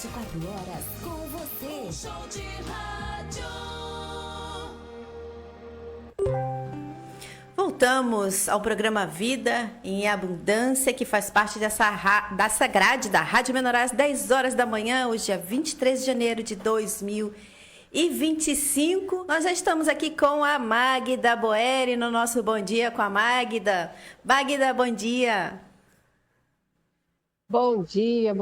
24 horas com você. Show de rádio. Voltamos ao programa Vida em Abundância, que faz parte dessa grade da Rádio Menorá às 10 horas da manhã, hoje é 23 de janeiro de 2025. Nós já estamos aqui com a Magda Boeri no nosso Bom Dia com a Magda. Magda, bom dia. Bom dia,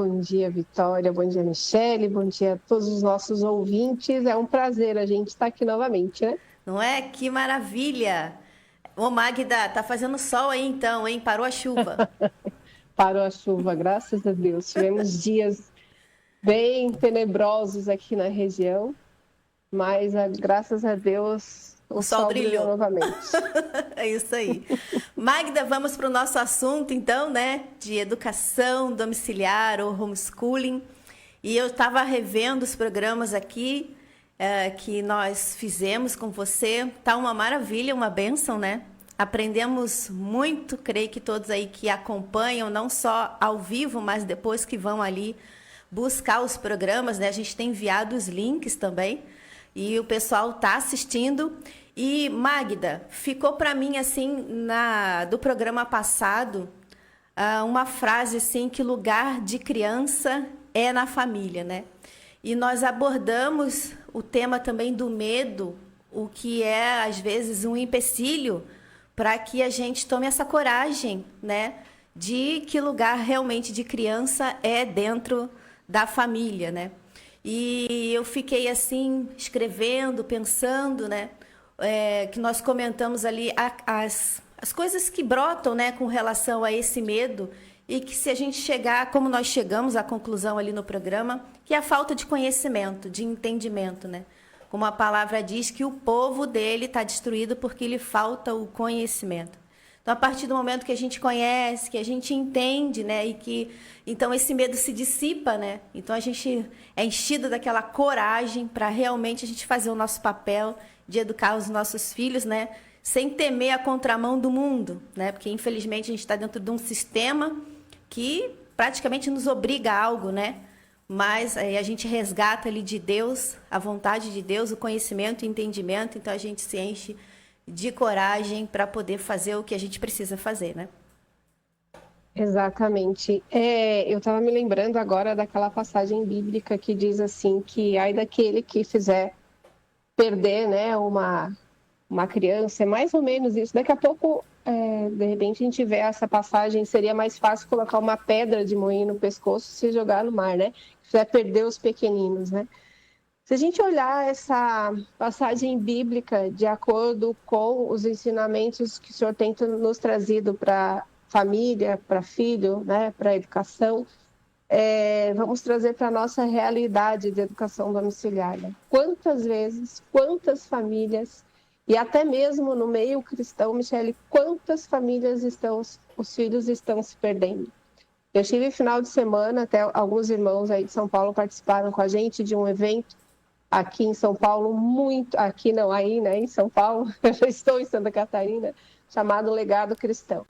Vitória, bom dia, Michele, bom dia a todos os nossos ouvintes. É um prazer a gente estar aqui novamente, né? Não é? Que maravilha! Ô Magda, tá fazendo sol aí então, hein? Parou a chuva. Parou a chuva, graças a Deus. Tivemos dias bem tenebrosos aqui na região, mas graças a Deus o sol brilhou novamente. É isso aí. Magda, vamos para o nosso assunto então, né? De educação domiciliar ou homeschooling. E eu estava revendo os programas aqui que nós fizemos com você. Tá uma maravilha, uma bênção, né? Aprendemos muito, creio que todos aí que acompanham, não só ao vivo, mas depois que vão ali buscar os programas, né? A gente tem enviado os links também e o pessoal está assistindo. E, Magda, ficou para mim, assim, do programa passado, uma frase, assim, que lugar de criança é na família, né? E nós abordamos o tema também do medo, o que é, às vezes, um empecilho para que a gente tome essa coragem, né? De que lugar realmente de criança é dentro da família, né? E eu fiquei, assim, escrevendo, pensando, né? Que nós comentamos ali as coisas que brotam, né, com relação a esse medo, e que se a gente chegar, como nós chegamos à conclusão ali no programa, que é a falta de conhecimento, de entendimento, né? Como a palavra diz, que o povo dele está destruído porque lhe falta o conhecimento. Então, a partir do momento que a gente conhece, que a gente entende, né, e que então esse medo se dissipa, né? Então a gente é enchido daquela coragem para realmente a gente fazer o nosso papel de educar os nossos filhos, né, sem temer a contramão do mundo, né? Porque infelizmente a gente está dentro de um sistema que praticamente nos obriga a algo, né? Mas aí a gente resgata ali de Deus, a vontade de Deus, o conhecimento e entendimento, então a gente se enche de coragem para poder fazer o que a gente precisa fazer, né? Exatamente. Eu estava me lembrando agora daquela passagem bíblica que diz assim, que ai daquele que fizer perder, né, uma criança, é mais ou menos isso. Daqui a pouco, de repente, a gente vê essa passagem, seria mais fácil colocar uma pedra de moinho no pescoço e se jogar no mar, né? Fizer perder os pequeninos, né? Se a gente olhar essa passagem bíblica de acordo com os ensinamentos que o Senhor tem nos trazido para família, para filho, né, para educação, vamos trazer para a nossa realidade de educação domiciliar. Né? Quantas vezes, quantas famílias, e até mesmo no meio cristão, Michele, quantas famílias os filhos estão se perdendo. Eu tive final de semana, até alguns irmãos aí de São Paulo participaram com a gente de um evento aqui em São Paulo, aí, né, em São Paulo, eu já estou em Santa Catarina, chamado Legado Cristão.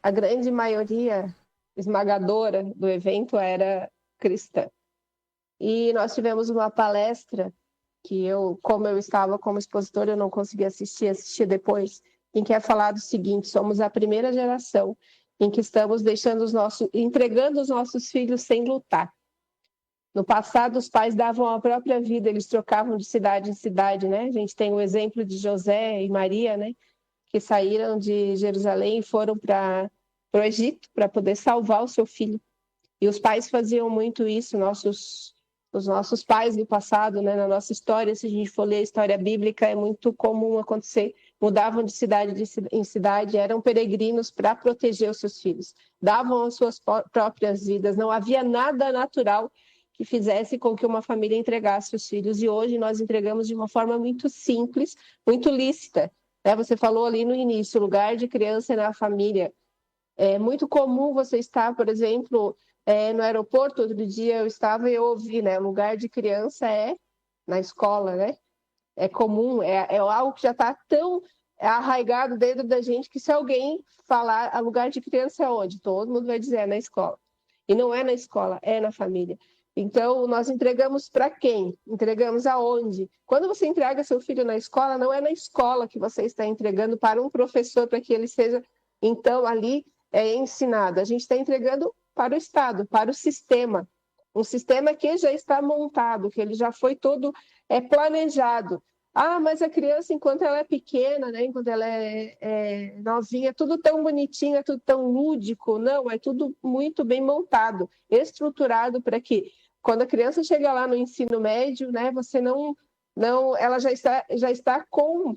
A grande maioria esmagadora do evento era cristã. E nós tivemos uma palestra que como eu estava como expositora, eu não consegui assistir depois, em que é falado o seguinte: somos a primeira geração em que estamos entregando os nossos filhos sem lutar. No passado, os pais davam a própria vida, eles trocavam de cidade em cidade, né? A gente tem o exemplo de José e Maria, né? Que saíram de Jerusalém e foram para o Egito para poder salvar o seu filho. E os pais faziam muito isso, os nossos pais do passado, né? Na nossa história, se a gente for ler a história bíblica, é muito comum acontecer. Mudavam de cidade em cidade, eram peregrinos para proteger os seus filhos. Davam as suas próprias vidas, não havia nada natural que fizesse com que uma família entregasse os filhos. E hoje nós entregamos de uma forma muito simples, muito lícita. Né? Você falou ali no início, o lugar de criança é na família. É muito comum você estar, por exemplo, no aeroporto. Outro dia eu estava e eu ouvi, né? O lugar de criança é na escola, né? É comum, é algo que já está tão arraigado dentro da gente que se alguém falar lugar de criança é onde? Todo mundo vai dizer, é na escola. E não é na escola, é na família. Então, nós entregamos para quem? Entregamos aonde? Quando você entrega seu filho na escola, não é na escola que você está entregando para um professor para que ele seja, então, ali ensinado. A gente está entregando para o Estado, para o sistema. Um sistema que já está montado, que ele já foi todo planejado. Ah, mas a criança, enquanto ela é pequena, né, enquanto ela é novinha, é tudo tão bonitinho, é tudo tão lúdico. Não, é tudo muito bem montado, estruturado para que, quando a criança chega lá no ensino médio, né, você ela já está com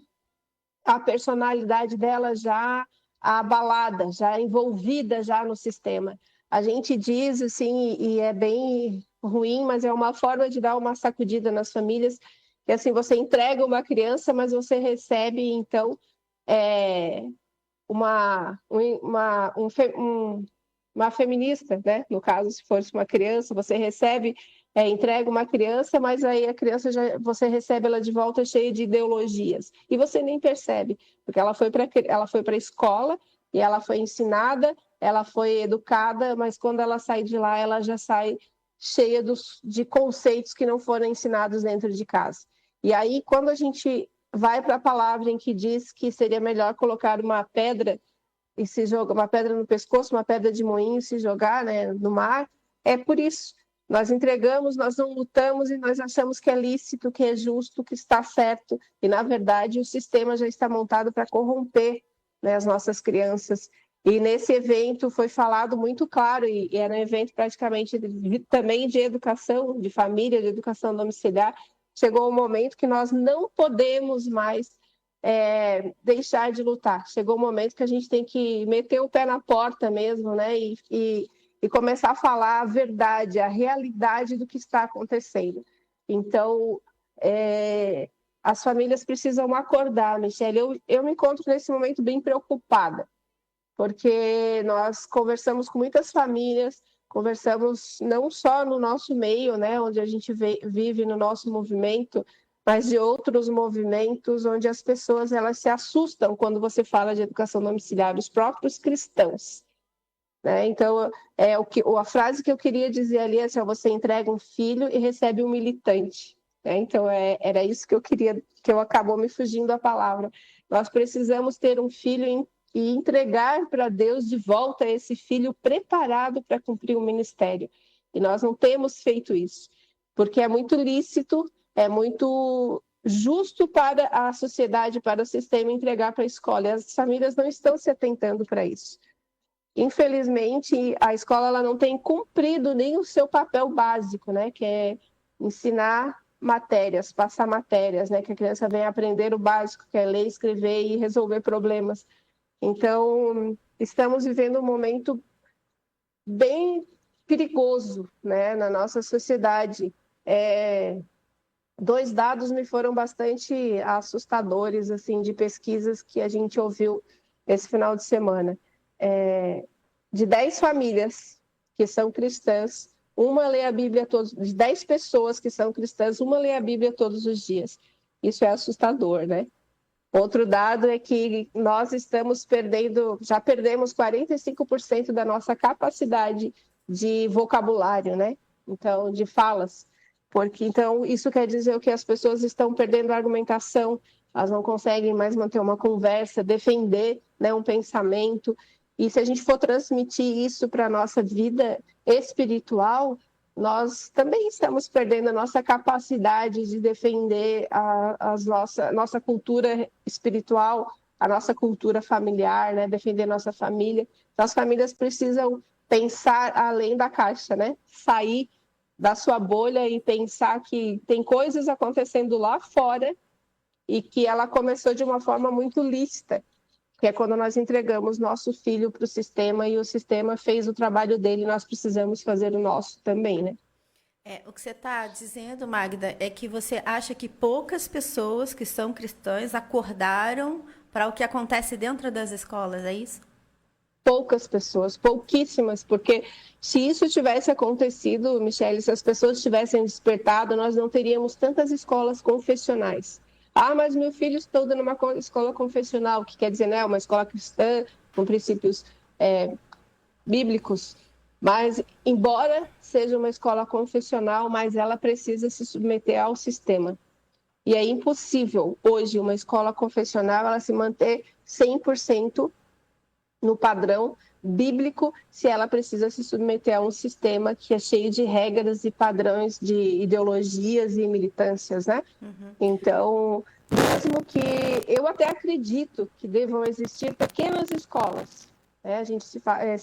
a personalidade dela já abalada, já envolvida já no sistema. A gente diz assim, e é bem ruim, mas é uma forma de dar uma sacudida nas famílias, que assim, você entrega uma criança, mas você recebe, então, uma feminista, né? No caso, se fosse uma criança, você recebe, entrega uma criança, mas aí a criança você recebe ela de volta cheia de ideologias. E você nem percebe, porque ela foi para a escola e ela foi ensinada, ela foi educada, mas quando ela sai de lá, ela já sai cheia de conceitos que não foram ensinados dentro de casa. E aí, quando a gente vai para a palavra em que diz que seria melhor colocar uma pedra e se joga uma pedra no pescoço, uma pedra de moinho, se jogar, né, no mar, é por isso. Nós entregamos, nós não lutamos e nós achamos que é lícito, que é justo, que está certo. E, na verdade, o sistema já está montado para corromper, né, as nossas crianças. E nesse evento foi falado muito claro, e era um evento praticamente também de educação, de família, de educação domiciliar. Chegou um momento que nós não podemos mais deixar de lutar. Chegou o momento que a gente tem que meter o pé na porta mesmo, né? E começar a falar a verdade, a realidade do que está acontecendo. Então, as famílias precisam acordar, Michele. Eu me encontro nesse momento bem preocupada, porque nós conversamos com muitas famílias, conversamos não só no nosso meio, né, onde a gente vive no nosso movimento, mas de outros movimentos onde as pessoas elas se assustam quando você fala de educação domiciliar, os próprios cristãos, né? Então, a frase que eu queria dizer ali é assim, você entrega um filho e recebe um militante, né? Então, era isso que eu queria, que eu acabou me fugindo a palavra. Nós precisamos ter um filho e entregar para Deus de volta esse filho preparado para cumprir o ministério. E nós não temos feito isso, porque é muito lícito, é muito justo para a sociedade, para o sistema entregar para a escola. E as famílias não estão se atentando para isso. Infelizmente, a escola ela não tem cumprido nem o seu papel básico, né? Que é ensinar matérias, passar matérias, né? Que a criança venha aprender o básico, que é ler, escrever e resolver problemas. Então, estamos vivendo um momento bem perigoso, né, na nossa sociedade. Dois dados me foram bastante assustadores, assim, de pesquisas que a gente ouviu esse final de semana. De 10 famílias que são cristãs, uma lê a Bíblia de 10 pessoas que são cristãs, uma lê a Bíblia todos os dias. Isso é assustador, né? Outro dado é que nós já perdemos 45% da nossa capacidade de vocabulário, né? Então, de falas. Então, isso quer dizer que as pessoas estão perdendo a argumentação, elas não conseguem mais manter uma conversa, defender, né, um pensamento. E se a gente for transmitir isso para a nossa vida espiritual, nós também estamos perdendo a nossa capacidade de defender a nossa cultura espiritual, a nossa cultura familiar, né? Defender nossa família. Então, as famílias precisam pensar além da caixa, né? Sair da sua bolha e pensar que tem coisas acontecendo lá fora e que ela começou de uma forma muito lícita, que é quando nós entregamos nosso filho para o sistema e o sistema fez o trabalho dele, nós precisamos fazer o nosso também, né? O que você está dizendo, Magda, é que você acha que poucas pessoas que são cristãs acordaram para o que acontece dentro das escolas, é isso? Poucas pessoas, pouquíssimas, porque se isso tivesse acontecido, Michele, se as pessoas tivessem despertado, nós não teríamos tantas escolas confessionais. Ah, mas meu filho estuda numa escola confessional, o que quer dizer, né? Uma escola cristã, com princípios bíblicos. Mas, embora seja uma escola confessional, mas ela precisa se submeter ao sistema. E é impossível, hoje, uma escola confessional ela se manter 100% no padrão bíblico se ela precisa se submeter a um sistema que é cheio de regras e padrões de ideologias e militâncias, né? Então, mesmo que eu até acredito que devam existir pequenas escolas, né? A gente se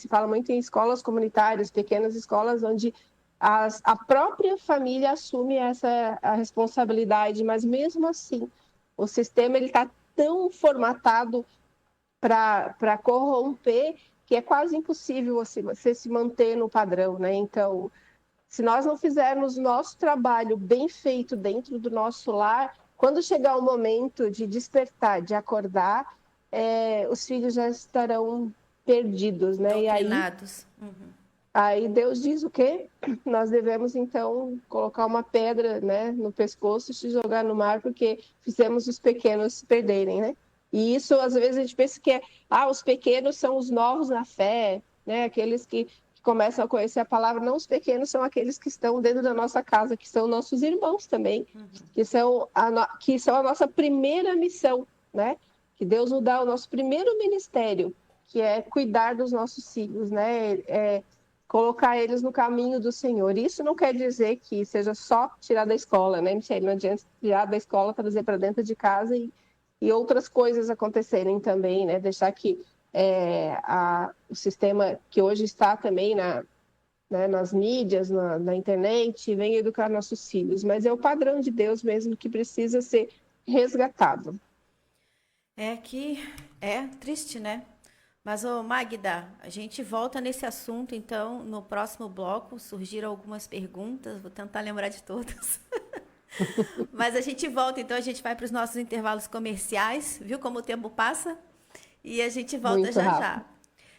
fala muito em escolas comunitárias, pequenas escolas onde a própria família assume a responsabilidade, mas mesmo assim, o sistema está tão formatado para corromper que é quase impossível você se manter no padrão, né? Então, se nós não fizermos nosso trabalho bem feito dentro do nosso lar, quando chegar o momento de despertar, de acordar, os filhos já estarão perdidos, né? E aí Deus diz o quê? Nós devemos, então, colocar uma pedra, né, no pescoço e se jogar no mar, porque fizemos os pequenos se perderem, né? E isso, às vezes, a gente pensa que os pequenos são os novos na fé, né? Aqueles que começam a conhecer a palavra. Não, os pequenos são aqueles que estão dentro da nossa casa, que são nossos irmãos também, que são a nossa primeira missão, né? Que Deus nos dá o nosso primeiro ministério, que é cuidar dos nossos filhos, né? Colocar eles no caminho do Senhor. Isso não quer dizer que seja só tirar da escola, né, Michele? Não adianta tirar da escola, trazer para dentro de casa e outras coisas acontecerem também, né? Deixar que o sistema que hoje está também nas mídias, na internet, venha educar nossos filhos. Mas é o padrão de Deus mesmo que precisa ser resgatado. É triste, né? Mas, Magda, a gente volta nesse assunto, então, no próximo bloco. Surgiram algumas perguntas, vou tentar lembrar de todas. Mas a gente volta, então, a gente vai para os nossos intervalos comerciais, viu como o tempo passa? E a gente volta Muito já rápido. já.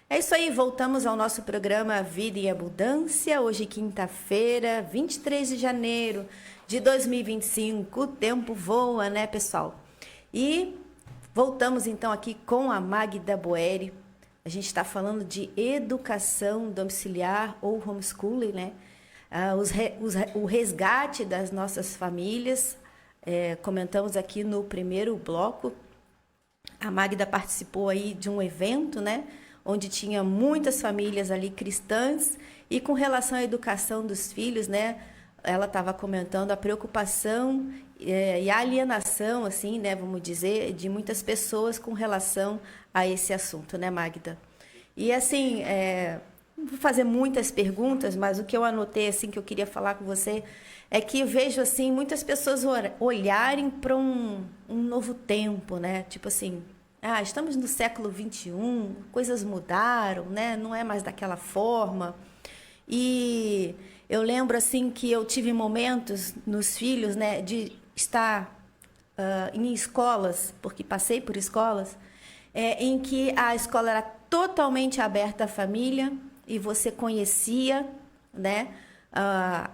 É isso aí, voltamos ao nosso programa Vida e Abundância, hoje quinta-feira, 23 de janeiro de 2025. O tempo voa, né, pessoal? E voltamos, então, aqui com a Magda Boeri. A gente está falando de educação domiciliar ou homeschooling, né? O resgate das nossas famílias. Comentamos aqui no primeiro bloco. A Magda participou aí de um evento, né? Onde tinha muitas famílias ali cristãs. E com relação à educação dos filhos, né? Ela estava comentando a preocupação e a alienação, assim, né, vamos dizer, de muitas pessoas com relação a esse assunto, né, Magda? E, assim, não vou fazer muitas perguntas, mas o que eu anotei, assim, que eu queria falar com você é que eu vejo, assim, muitas pessoas olharem para um novo tempo, né? Tipo assim, estamos no século XXI, coisas mudaram, né? Não é mais daquela forma. E eu lembro, assim, que eu tive momentos nos filhos, né, de estar em escolas, porque passei por escolas, em que a escola era totalmente aberta à família e você conhecia, né,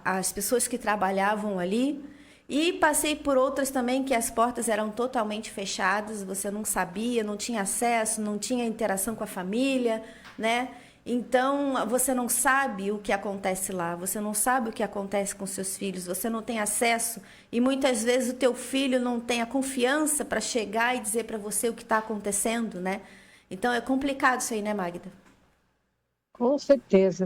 as pessoas que trabalhavam ali. E passei por outras também que as portas eram totalmente fechadas, você não sabia, não tinha acesso, não tinha interação com a família, né? Então, você não sabe o que acontece lá, você não sabe o que acontece com seus filhos, você não tem acesso e muitas vezes o teu filho não tem a confiança para chegar e dizer para você o que está acontecendo, né? Então, é complicado isso aí, né, Magda? Com certeza,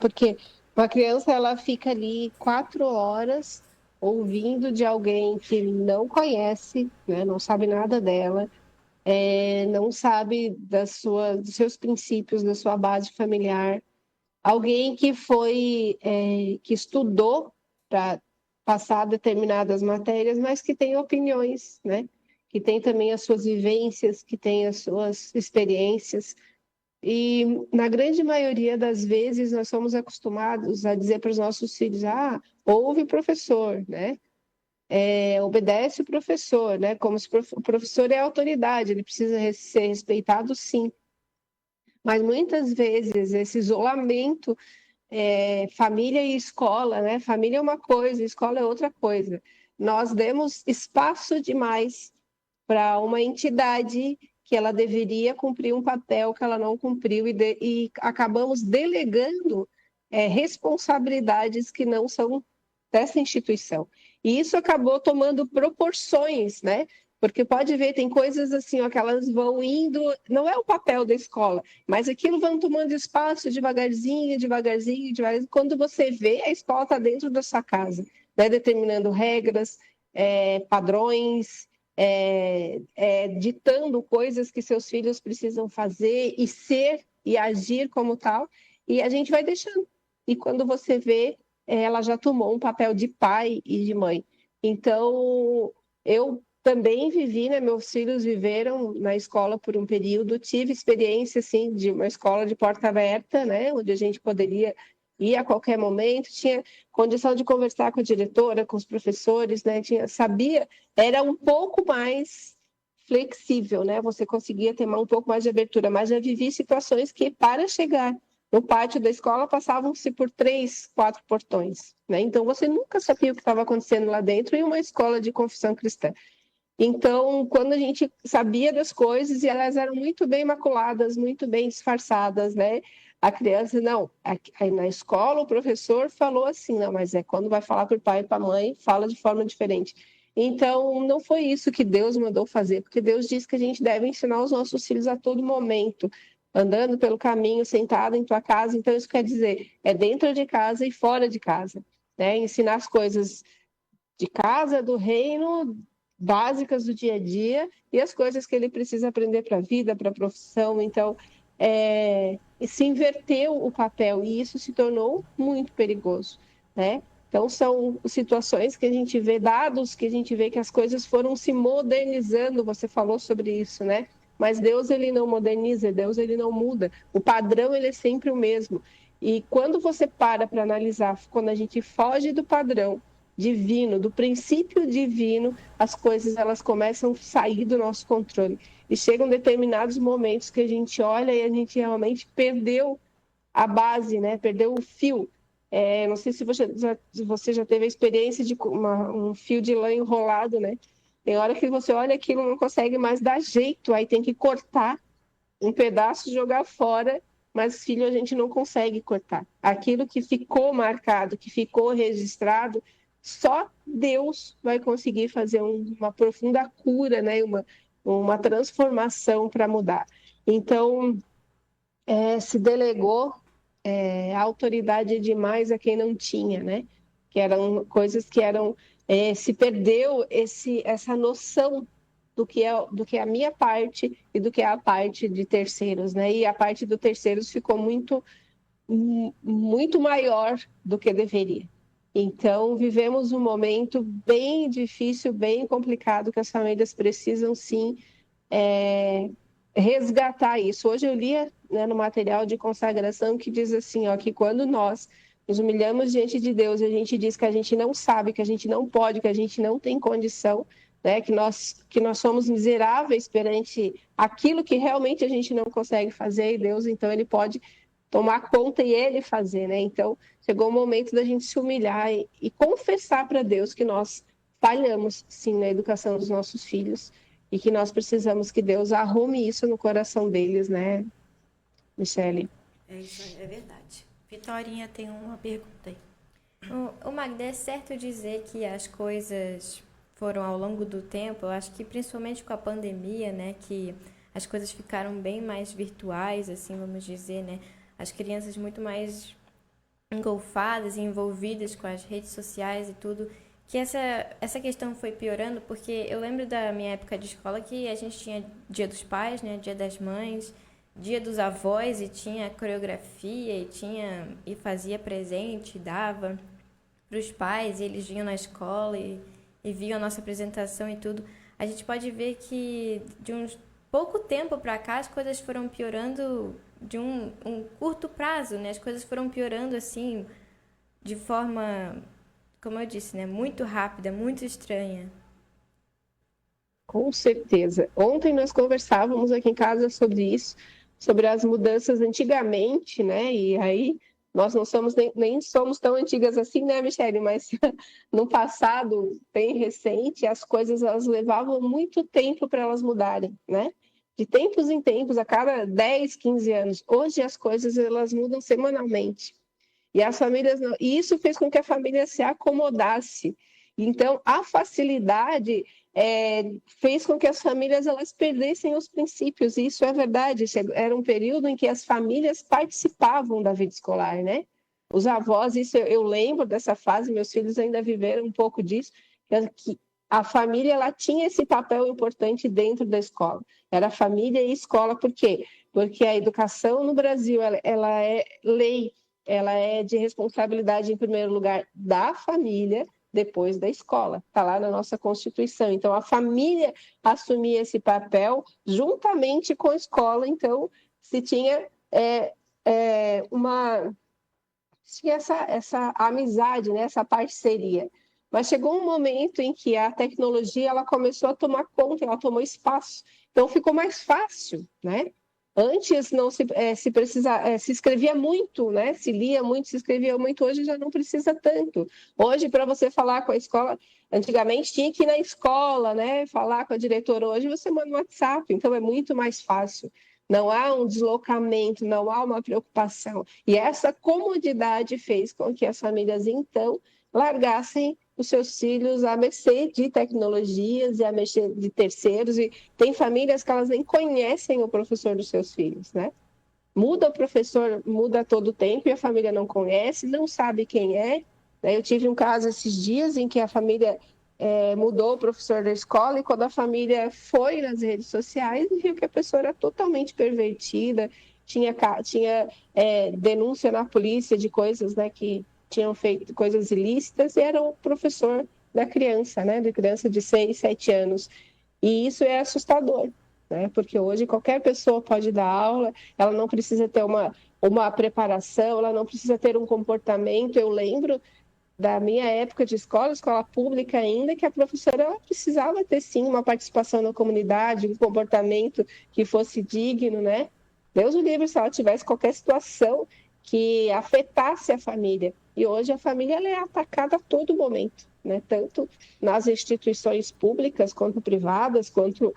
porque uma criança ela fica ali 4 horas ouvindo de alguém que não conhece, né, não sabe nada dela, não sabe dos seus princípios, da sua base familiar. Alguém que que estudou para passar determinadas matérias, mas que tem opiniões, né? Que tem também as suas vivências, que tem as suas experiências. E na grande maioria das vezes nós somos acostumados a dizer para os nossos filhos: ouve o professor, né? Obedece o professor, né? Como se o professor é autoridade, ele precisa ser respeitado, sim. Mas muitas vezes esse isolamento, família e escola, né? Família é uma coisa, escola é outra coisa. Nós demos espaço demais para uma entidade que ela deveria cumprir um papel que ela não cumpriu e acabamos delegando responsabilidades que não são dessa instituição. E isso acabou tomando proporções, né? Porque pode ver, tem coisas assim, ó, que elas vão indo, não é o papel da escola, mas aquilo vão tomando espaço devagarzinho, devagarzinho, devagarzinho. Quando você vê, a escola está dentro da sua casa, né? Determinando regras, padrões, ditando coisas que seus filhos precisam fazer e ser e agir como tal, e a gente vai deixando. E quando você vê, ela já tomou um papel de pai e de mãe. Então, eu também vivi, né? Meus filhos viveram na escola por um período, tive experiência, assim, de uma escola de porta aberta, né? Onde a gente poderia ir a qualquer momento, tinha condição de conversar com a diretora, com os professores, né? Sabia, era um pouco mais flexível, né? Você conseguia ter um pouco mais de abertura, mas já vivi situações que, para chegar no pátio da escola, passavam-se por 3, 4 portões, né? Então, você nunca sabia o que estava acontecendo lá dentro em uma escola de confissão cristã. Então, quando a gente sabia das coisas, e elas eram muito bem maculadas, muito bem disfarçadas, né? A criança, não, aí na escola o professor falou assim, não, mas quando vai falar para o pai e para a mãe, fala de forma diferente. Então, não foi isso que Deus mandou fazer, porque Deus diz que a gente deve ensinar os nossos filhos a todo momento, andando pelo caminho, sentado em tua casa. Então, isso quer dizer, dentro de casa e fora de casa, né? Ensinar as coisas de casa, do reino, básicas do dia a dia, e as coisas que ele precisa aprender para a vida, para a profissão. Então, se inverteu o papel, e isso se tornou muito perigoso, né? Então, são situações que a gente vê, dados que a gente vê que as coisas foram se modernizando. Você falou sobre isso, né? Mas Deus, ele não moderniza, Deus, ele não muda. O padrão, ele é sempre o mesmo. E quando você para analisar, quando a gente foge do padrão divino, do princípio divino, as coisas, elas começam a sair do nosso controle. E chegam determinados momentos que a gente olha e a gente realmente perdeu a base, né? Perdeu o fio. Não sei se você já teve a experiência de um fio de lã enrolado, né? Tem hora que você olha aquilo, não consegue mais dar jeito, aí tem que cortar um pedaço e jogar fora, mas filho, a gente não consegue cortar. Aquilo que ficou marcado, que ficou registrado, só Deus vai conseguir fazer uma profunda cura, né? Uma transformação para mudar. Então, se delegou a autoridade demais a quem não tinha, né? Que eram coisas que eram... se perdeu essa noção do que é a minha parte e do que é a parte de terceiros, né? E a parte do terceiros ficou muito, muito maior do que deveria. Então, vivemos um momento bem difícil, bem complicado, que as famílias precisam, sim, resgatar isso. Hoje eu li, né, no material de consagração que diz assim, ó, que quando nós nos humilhamos diante de Deus e a gente diz que a gente não sabe, que a gente não pode, que a gente não tem condição, né, que nós somos miseráveis perante aquilo que realmente a gente não consegue fazer, e Deus, então, ele pode tomar conta e ele fazer, né? Então, chegou o momento da gente se humilhar e confessar para Deus que nós falhamos, sim, na educação dos nossos filhos e que nós precisamos que Deus arrume isso no coração deles, né, Michele? Isso é verdade. Vitorinha tem uma pergunta aí. O Magda, é certo dizer que as coisas foram ao longo do tempo, eu acho que principalmente com a pandemia, né, que as coisas ficaram bem mais virtuais, assim, vamos dizer, né? As crianças muito mais engolfadas e envolvidas com as redes sociais e tudo, que essa questão foi piorando, porque eu lembro da minha época de escola que a gente tinha Dia dos Pais, né, Dia das Mães, Dia dos Avós, e tinha coreografia e fazia presente, dava para os pais, e eles vinham na escola e viam a nossa apresentação e tudo. A gente pode ver que de uns pouco tempo para cá as coisas foram piorando de um curto prazo, né? As coisas foram piorando assim de forma, como eu disse, né, muito rápida, muito estranha. Com certeza. Ontem nós conversávamos aqui em casa sobre isso, sobre as mudanças antigamente, né? E aí nós não somos nem somos tão antigas assim, né, Michele? Mas no passado bem recente, as coisas elas levavam muito tempo para elas mudarem, né? de tempos em tempos, a cada 10, 15 anos. Hoje as coisas elas mudam semanalmente. E as famílias não... e isso fez com que a família se acomodasse. Então, a facilidade fez com que as famílias elas perdessem os princípios. E isso é verdade. Era um período em que as famílias participavam da vida escolar, né? Os avós, isso eu lembro dessa fase, meus filhos ainda viveram um pouco disso, que a família ela tinha esse papel importante dentro da escola. Era família e escola, por quê? Porque a educação no Brasil ela é lei, ela é de responsabilidade, em primeiro lugar, da família, depois da escola. Está lá na nossa Constituição. Então, a família assumia esse papel juntamente com a escola. Então, se tinha tinha essa amizade, né? Essa parceria. Mas chegou um momento em que a tecnologia ela começou a tomar conta, ela tomou espaço. Então ficou mais fácil, né? Antes não se escrevia muito, né? Se lia muito, se escrevia muito. Hoje já não precisa tanto. Hoje, para você falar com a escola, antigamente tinha que ir na escola, né? Falar com a diretora. Hoje você manda um WhatsApp, então é muito mais fácil. Não há um deslocamento, não há uma preocupação. E essa comodidade fez com que as famílias, então, largassem os seus filhos a mercê de tecnologias e a mercê de terceiros. E tem famílias que elas nem conhecem o professor dos seus filhos, né? Muda o professor, muda todo o tempo e a família não conhece, não sabe quem é. Eu tive um caso esses dias em que a família mudou o professor da escola e quando a família foi nas redes sociais viu que a pessoa era totalmente pervertida, tinha denúncia na polícia de coisas, né, que tinham feito coisas ilícitas e era o professor da criança, né, de criança de 6, 7 anos. E isso é assustador, né, porque hoje qualquer pessoa pode dar aula, ela não precisa ter uma preparação, ela não precisa ter um comportamento. Eu lembro da minha época de escola pública ainda, que a professora ela precisava ter, sim, uma participação na comunidade, um comportamento que fosse digno, né? Deus o livre se ela tivesse qualquer situação que afetasse a família. E hoje a família ela é atacada a todo momento, né? Tanto nas instituições públicas, quanto privadas, quanto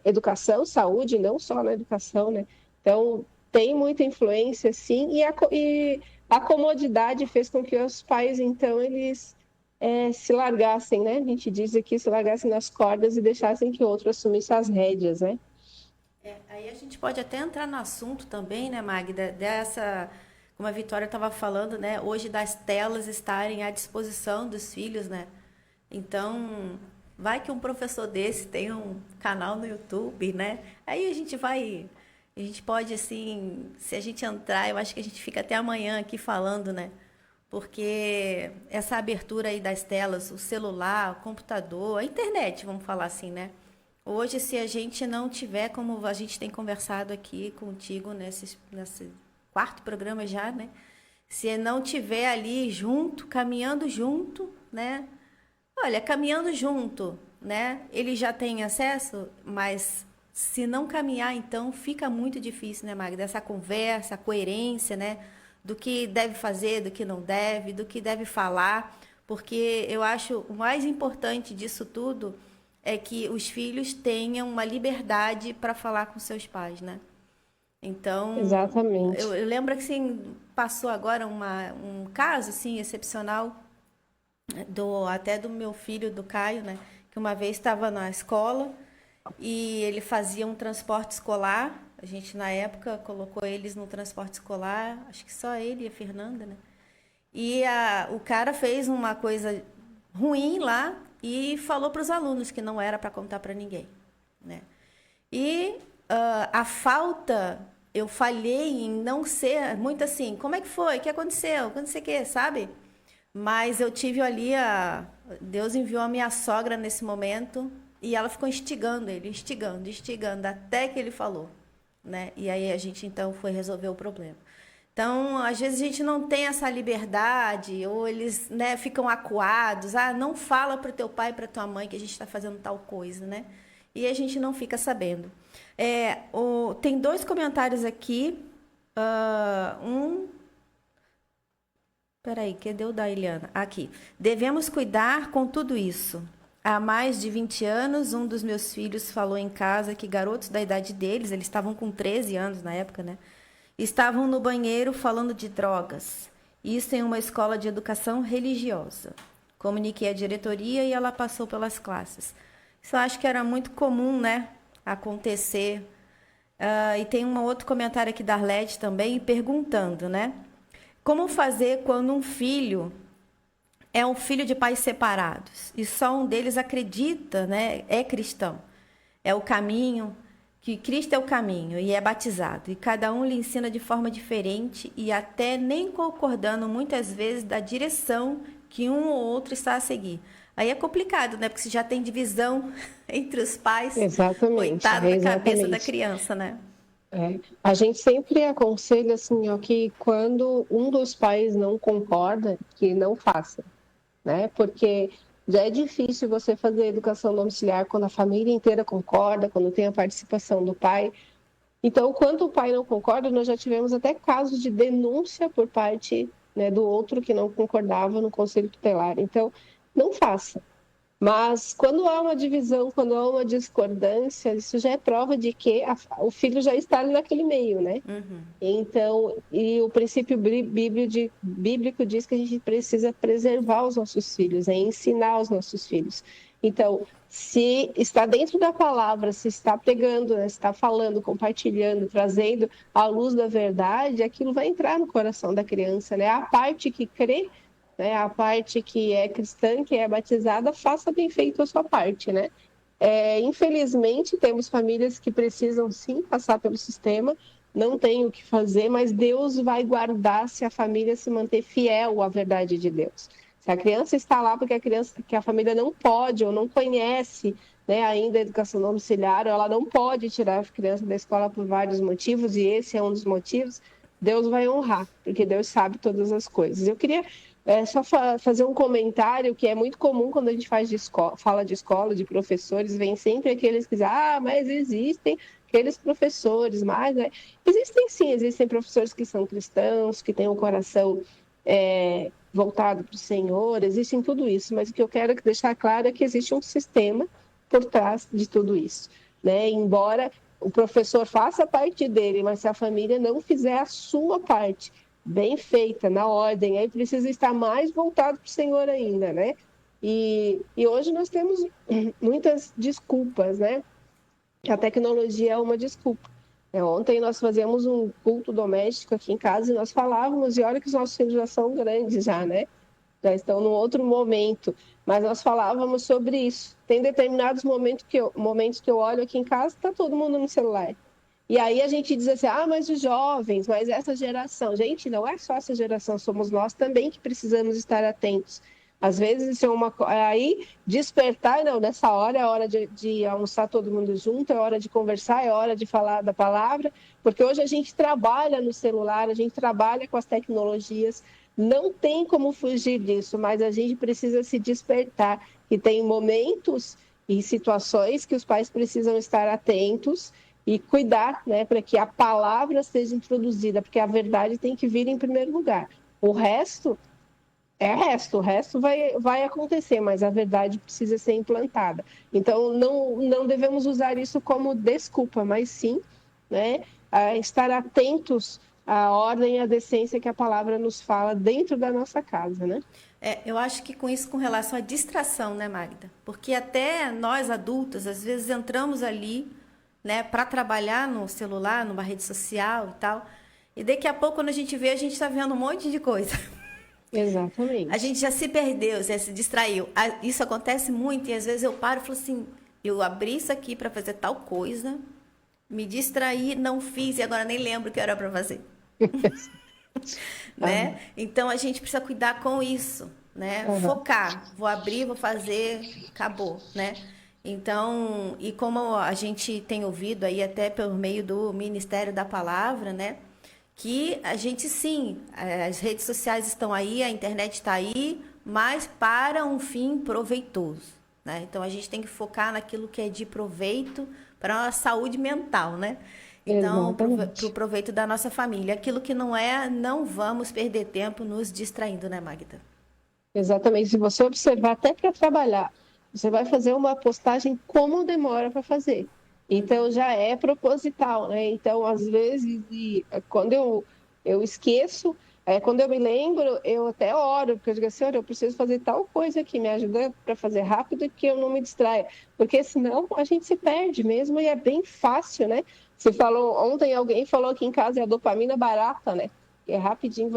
educação, saúde, não só na educação, né? Então, tem muita influência, sim, e a comodidade fez com que os pais, então, eles se largassem, né? A gente diz aqui, se largassem nas cordas e deixassem que outro assumisse as rédeas, né? Aí a gente pode até entrar no assunto também, né, Magda, como a Vitória estava falando, né, hoje das telas estarem à disposição dos filhos, né? Então, vai que um professor desse tem um canal no YouTube, né? Aí a gente pode, assim, se a gente entrar, eu acho que a gente fica até amanhã aqui falando, né? Porque essa abertura aí das telas, o celular, o computador, a internet, vamos falar assim, né? Hoje, se a gente não tiver, como a gente tem conversado aqui contigo nesse quarto programa já, né? Se não tiver ali junto, caminhando junto, né? Olha, caminhando junto, né? Ele já tem acesso, mas se não caminhar, então, fica muito difícil, né, Magda? Essa conversa, a coerência, né? Do que deve fazer, do que não deve, do que deve falar. Porque eu acho o mais importante disso tudo é que os filhos tenham uma liberdade para falar com seus pais, né? Então, exatamente. Eu lembro que assim, passou agora um caso assim, excepcional, até do meu filho, do Caio, né? Que uma vez estava na escola e ele fazia um transporte escolar. A gente, na época, colocou eles no transporte escolar, acho que só ele e a Fernanda, né? E o cara fez uma coisa ruim lá e falou para os alunos que não era para contar para ninguém, né? E a falta, eu falhei em não ser muito assim, como é que foi? O que aconteceu? Quando você quer, sabe? Mas eu tive ali, Deus enviou a minha sogra nesse momento e ela ficou instigando ele, instigando, até que ele falou, né? E aí a gente então foi resolver o problema. Então, às vezes a gente não tem essa liberdade, ou eles, né, ficam acuados. Não fala para o teu pai e para tua mãe que a gente está fazendo tal coisa, né? E a gente não fica sabendo. Tem 2 comentários aqui. Peraí, cadê o da Eliana? Aqui. Devemos cuidar com tudo isso. há mais de 20 anos, um dos meus filhos falou em casa que garotos da idade deles, eles estavam com 13 anos na época, né? Estavam no banheiro falando de drogas. Isso em uma escola de educação religiosa. Comuniquei à diretoria e ela passou pelas classes. Isso eu acho que era muito comum, né? Acontecer. E tem um outro comentário aqui da Arlete também, perguntando, né? Como fazer quando um filho é um filho de pais separados e só um deles acredita, né? É cristão. É o caminho, que Cristo é o caminho e é batizado. E cada um lhe ensina de forma diferente e até nem concordando muitas vezes da direção que um ou outro está a seguir. Aí é complicado, né? Porque se já tem divisão entre os pais, Exatamente, coitado da cabeça da exatamente. criança, né? A gente sempre aconselha assim, ó, que quando um dos pais não concorda, que não faça, né? Porque já é difícil você fazer educação domiciliar quando a família inteira concorda, quando tem a participação do pai. Então, quando o pai não concorda, nós já tivemos até casos de denúncia por parte, né, do outro que não concordava no conselho tutelar. Então, não faça. Mas quando há uma divisão, quando há uma discordância, isso já é prova de que o filho já está ali naquele meio, né? Então, e o princípio bíblico diz que a gente precisa preservar os nossos filhos, ensinar os nossos filhos. Então, se está dentro da palavra, se está pegando, né, se está falando, compartilhando, trazendo a luz da verdade, aquilo vai entrar no coração da criança, né? A parte que crê, né, a parte que é cristã, que é batizada, faça bem feito a sua parte, né? Infelizmente, temos famílias que precisam, sim, passar pelo sistema, não tem o que fazer, mas Deus vai guardar se a família se manter fiel à verdade de Deus. Se a criança está lá porque a família não pode ou não conhece, né, ainda a educação domiciliar, ou ela não pode tirar a criança da escola por vários motivos, e esse é um dos motivos, Deus vai honrar, porque Deus sabe todas as coisas. Eu queria só fazer um comentário que é muito comum quando a gente fala de escola, de professores, vem sempre aqueles que dizem, mas existem aqueles professores, mas... Né? Existem sim, existem professores que são cristãos, que têm o coração voltado para o Senhor, existem tudo isso, mas o que eu quero deixar claro é que existe um sistema por trás de tudo isso, né? Embora o professor faça a parte dele, mas se a família não fizer a sua parte, bem feita, na ordem, aí precisa estar mais voltado para o Senhor ainda, né? E hoje nós temos muitas desculpas, né? A tecnologia é uma desculpa. Ontem nós fazíamos um culto doméstico aqui em casa e nós falávamos, e olha que os nossos filhos já são grandes já, né? Já estão num outro momento, mas nós falávamos sobre isso. Tem determinados momentos que eu olho aqui em casa, está todo mundo no celular. E aí a gente diz assim, mas os jovens, mas essa geração. Gente, não é só essa geração, somos nós também que precisamos estar atentos. Às vezes isso aí despertar, não, nessa hora é hora de almoçar todo mundo junto, é hora de conversar, é hora de falar da palavra, porque hoje a gente trabalha no celular, a gente trabalha com as tecnologias, não tem como fugir disso, mas a gente precisa se despertar, e tem momentos e situações que os pais precisam estar atentos e cuidar, né, para que a palavra seja introduzida, porque a verdade tem que vir em primeiro lugar. O resto o resto vai acontecer, mas a verdade precisa ser implantada. Então, não devemos usar isso como desculpa, mas sim, né, estar atentos à ordem e à decência que a palavra nos fala dentro da nossa casa, né? Eu acho que com isso, com relação à distração, né, Magda? Porque até nós adultos, às vezes, entramos ali, né, para trabalhar no celular, numa rede social e tal, e daqui a pouco, quando a gente vê, a gente está vendo um monte de coisa. Exatamente. A gente já se perdeu, já se distraiu. Isso acontece muito e às vezes eu paro e falo assim, eu abri isso aqui para fazer tal coisa, me distraí, não fiz e agora nem lembro o que era para fazer. Né? Então a gente precisa cuidar com isso, né? Focar, vou abrir, vou fazer, acabou, né? Então, e como a gente tem ouvido aí até pelo meio do Ministério da Palavra, né? Que a gente sim, as redes sociais estão aí, a internet está aí, mas para um fim proveitoso, né? Então a gente tem que focar naquilo que é de proveito para a saúde mental, né? Então, para o proveito da nossa família. Aquilo que não é, não vamos perder tempo nos distraindo, né, Magda? Exatamente. Se você observar, até para trabalhar, Você vai fazer uma postagem como demora para fazer. Então já é proposital, né? Então, às vezes, quando eu esqueço, quando eu me lembro, eu até oro, porque eu digo assim, olha, eu preciso fazer tal coisa aqui, me ajuda para fazer rápido que eu não me distraia. Porque senão a gente se perde mesmo e é bem fácil, né? Você falou, ontem alguém falou aqui em casa, é a dopamina barata, né? É rapidinho,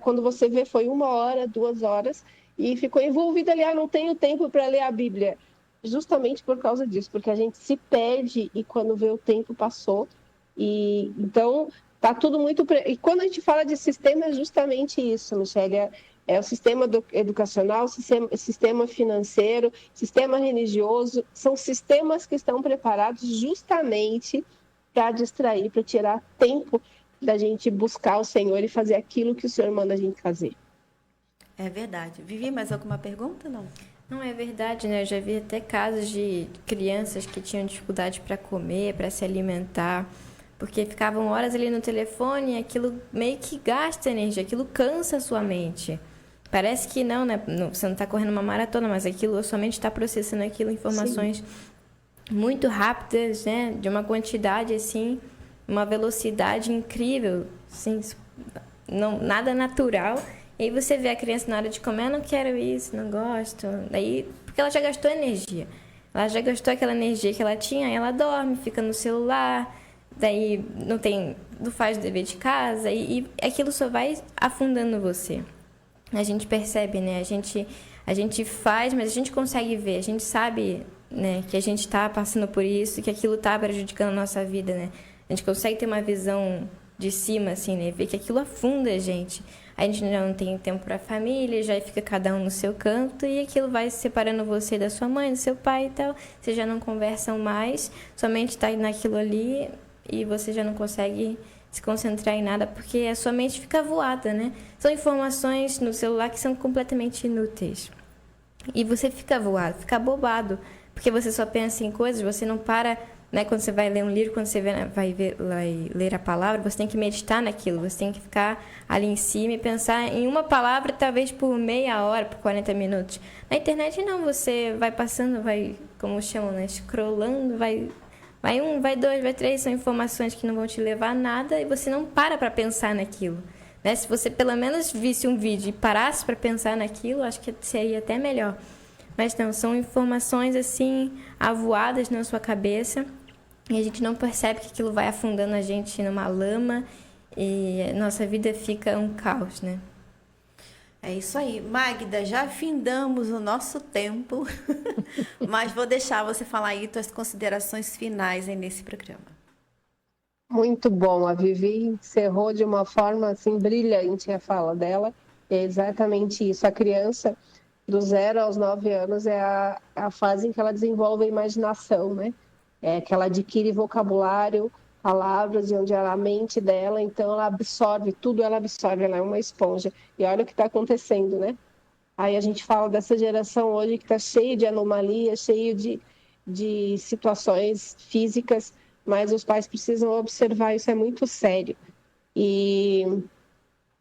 quando você vê, foi 1 hora, 2 horas, e ficou envolvido ali, não tenho tempo para ler a Bíblia. Justamente por causa disso, porque a gente se perde e quando vê o tempo passou. E então tá tudo muito. E quando a gente fala de sistema, é justamente isso, Michele. É o sistema educacional, sistema financeiro, sistema religioso. São sistemas que estão preparados justamente para distrair, para tirar tempo da gente buscar o Senhor e fazer aquilo que o Senhor manda a gente fazer. É verdade. Vivi, mais alguma pergunta? Não. Não, é verdade, né? Eu já vi até casos de crianças que tinham dificuldade para comer, para se alimentar, porque ficavam horas ali no telefone e aquilo meio que gasta energia, aquilo cansa a sua mente. Parece que não, né? Você não está correndo uma maratona, mas aquilo, a sua mente está processando aquilo, informações muito rápidas, né? De uma quantidade, assim, uma velocidade incrível, assim, não, nada natural. E aí você vê a criança na hora de comer, não quero isso, não gosto. Daí, porque ela já gastou energia. Ela já gastou aquela energia que ela tinha, aí ela dorme, fica no celular, daí não faz o dever de casa, e aquilo só vai afundando você. A gente percebe, né? A gente faz, mas a gente consegue ver, a gente sabe, né, que a gente está passando por isso, que aquilo está prejudicando a nossa vida, né? A gente consegue ter uma visão de cima, assim, né? Ver que aquilo afunda a gente. A gente já não tem tempo para a família, já fica cada um no seu canto e aquilo vai separando você da sua mãe, do seu pai e tal. Vocês já não conversam mais, somente está naquilo ali e você já não consegue se concentrar em nada porque a sua mente fica voada, né? São informações no celular que são completamente inúteis. E você fica voado, fica bobado, porque você só pensa em coisas, você não para... Né? Quando você vai ler um livro, quando você vai ler a palavra, você tem que meditar naquilo, você tem que ficar ali em cima e pensar em uma palavra, talvez por meia hora, por 40 minutos. Na internet, não, você vai passando, vai, como chamam, né? Scrollando, vai um, vai dois, vai três, são informações que não vão te levar a nada e você não para pensar naquilo. Né? Se você pelo menos visse um vídeo e parasse para pensar naquilo, acho que seria até melhor. Mas não, são informações assim, avoadas na sua cabeça e a gente não percebe que aquilo vai afundando a gente numa lama e nossa vida fica um caos, né? É isso aí. Magda, já findamos o nosso tempo, mas vou deixar você falar aí suas considerações finais aí nesse programa. Muito bom, a Vivi encerrou de uma forma assim brilhante a fala dela. É exatamente isso. A criança do 0 aos 9 anos é a fase em que ela desenvolve a imaginação, né? É que ela adquire vocabulário, palavras, e onde a mente dela, então ela absorve, tudo ela absorve, ela é uma esponja. E olha o que está acontecendo, né? Aí a gente fala dessa geração hoje que está cheia de anomalias, cheio de situações físicas, mas os pais precisam observar, isso é muito sério. E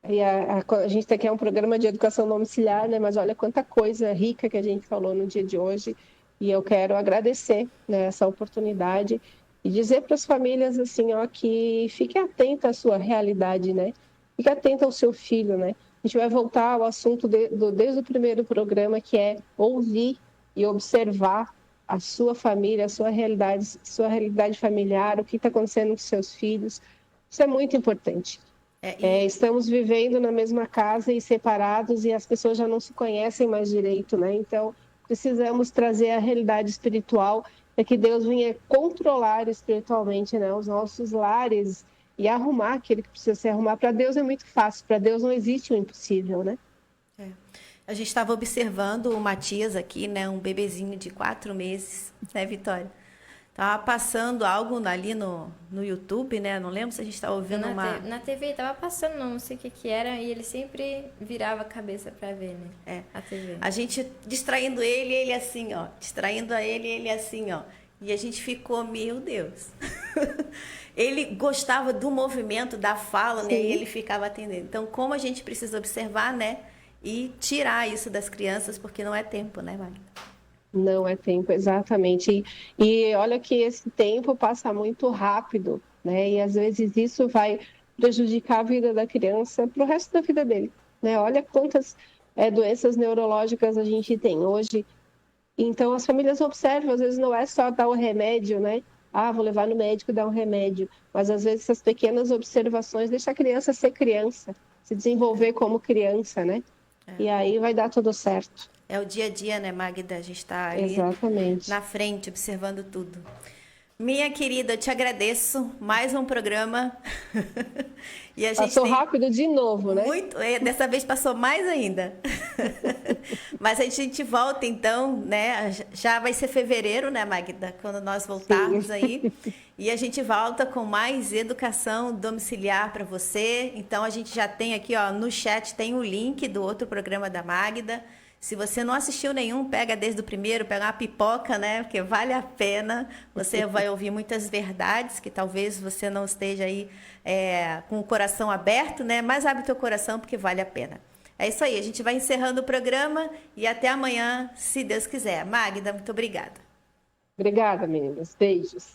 a gente aqui é um programa de educação domiciliar, né? Mas olha quanta coisa rica que a gente falou no dia de hoje. E eu quero agradecer, né, essa oportunidade e dizer para as famílias assim, ó, que fique atenta à sua realidade, né? Fique atenta ao seu filho, né? A gente vai voltar ao assunto desde o primeiro programa, que é ouvir e observar a sua família, a sua realidade familiar, o que está acontecendo com seus filhos. Isso é muito importante. Estamos vivendo na mesma casa e separados e as pessoas já não se conhecem mais direito, né? Então, precisamos trazer a realidade espiritual para que Deus venha controlar espiritualmente, né, os nossos lares e arrumar aquele que precisa se arrumar. Para Deus é muito fácil, para Deus não existe o impossível, né? A gente estava observando o Matias aqui, né, um bebezinho de 4 meses, né, Vitória? Tava passando algo ali no YouTube, né? Não lembro se a gente estava ouvindo na TV, tava passando, não sei o que era, e ele sempre virava a cabeça para ver, né? A TV. A gente distraindo ele assim, ó. Distraindo ele assim, ó. E a gente ficou, meu Deus. Ele gostava do movimento, da fala, né? E ele ficava atendendo. Então, como a gente precisa observar, né? E tirar isso das crianças, porque não é tempo, né, Magda? Não é tempo, exatamente. E olha que esse tempo passa muito rápido, né? E às vezes isso vai prejudicar a vida da criança para o resto da vida dele, né? Olha quantas doenças neurológicas a gente tem hoje. Então as famílias observam, às vezes não é só dar o remédio, né? Ah, vou levar no médico e dar um remédio. Mas às vezes essas pequenas observações deixam a criança ser criança, se desenvolver como criança, né? E aí vai dar tudo certo. É o dia a dia, né, Magda? A gente está ali Exatamente. na frente, observando tudo. Minha querida, eu te agradeço. Mais um programa. E a gente Passou tem rápido de novo, né? muito. Dessa vez passou mais ainda. Mas a gente volta então, né? Já vai ser fevereiro, né, Magda? Quando nós voltarmos aí. E a gente volta com mais educação domiciliar para você. Então a gente já tem aqui, ó, no chat tem o link do outro programa da Magda. Se você não assistiu nenhum, pega desde o primeiro, pega uma pipoca, né? Porque vale a pena. Você vai ouvir muitas verdades que talvez você não esteja aí com o coração aberto, né? Mas abre o teu coração porque vale a pena. É isso aí, a gente vai encerrando o programa e até amanhã, se Deus quiser. Magda, muito obrigada. Obrigada, meninas. Beijos.